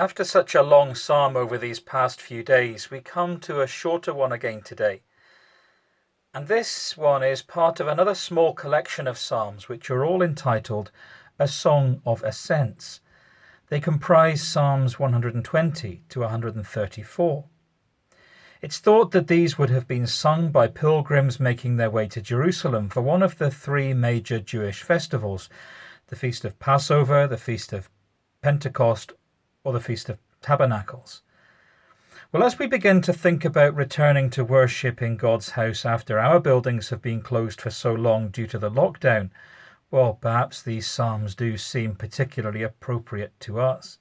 After such a long psalm over these past few days, we come to a shorter one again today. And this one is part of another small collection of psalms which are all entitled A Song of Ascents. They comprise Psalms 120 to 134. It's thought that these would have been sung by pilgrims making their way to Jerusalem for one of the three major Jewish festivals, the Feast of Passover, the Feast of Pentecost, or the Feast of Tabernacles. Well, as we begin to think about returning to worship in God's house after our buildings have been closed for so long due to the lockdown, well, perhaps these psalms do seem particularly appropriate to us.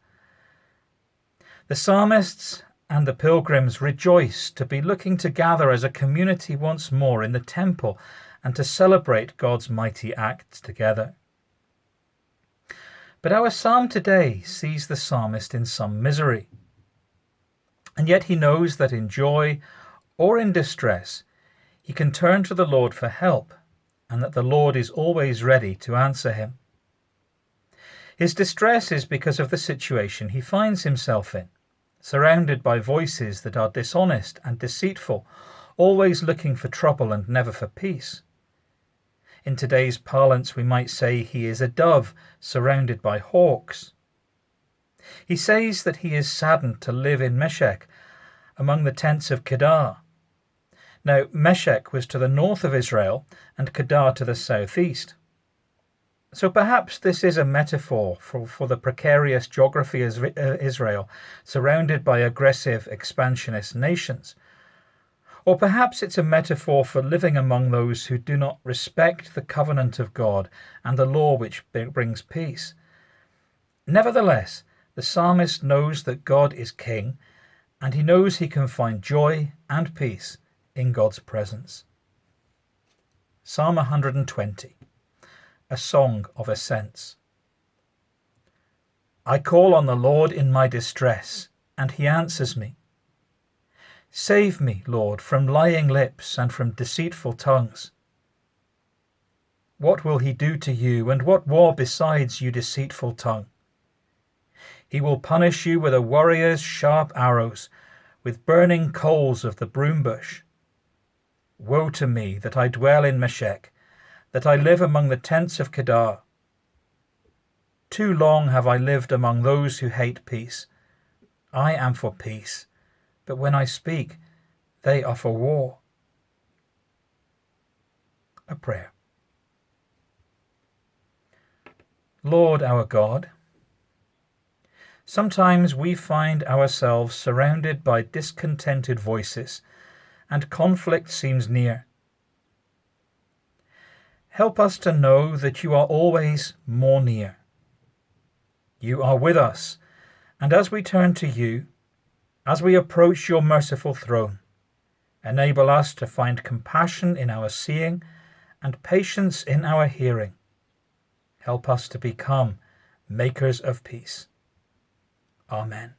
The psalmists and the pilgrims rejoice to be looking to gather as a community once more in the temple and to celebrate God's mighty acts together. But our psalm today sees the psalmist in some misery. And yet he knows that in joy or in distress, he can turn to the Lord for help, and that the Lord is always ready to answer him. His distress is because of the situation he finds himself in, surrounded by voices that are dishonest and deceitful, always looking for trouble and never for peace. In today's parlance, we might say he is a dove surrounded by hawks. He says that he is saddened to live in Meshech, among the tents of Kedar. Now, Meshech was to the north of Israel and Kedar to the southeast. So perhaps this is a metaphor for the precarious geography of Israel, surrounded by aggressive expansionist nations. Or perhaps it's a metaphor for living among those who do not respect the covenant of God and the law which brings peace. Nevertheless, the psalmist knows that God is king, and he knows he can find joy and peace in God's presence. Psalm 120, A Song of Ascents. I call on the Lord in my distress, and he answers me. Save me, Lord, from lying lips and from deceitful tongues. What will he do to you, and what war besides, you deceitful tongue? He will punish you with a warrior's sharp arrows, with burning coals of the broom bush. Woe to me that I dwell in Meshech, that I live among the tents of Kedar. Too long have I lived among those who hate peace. I am for peace, but when I speak, they are for war. A prayer. Lord our God, sometimes we find ourselves surrounded by discontented voices, and conflict seems near. Help us to know that you are always more near. You are with us, and as we turn to you, as we approach your merciful throne, enable us to find compassion in our seeing and patience in our hearing. Help us to become makers of peace. Amen.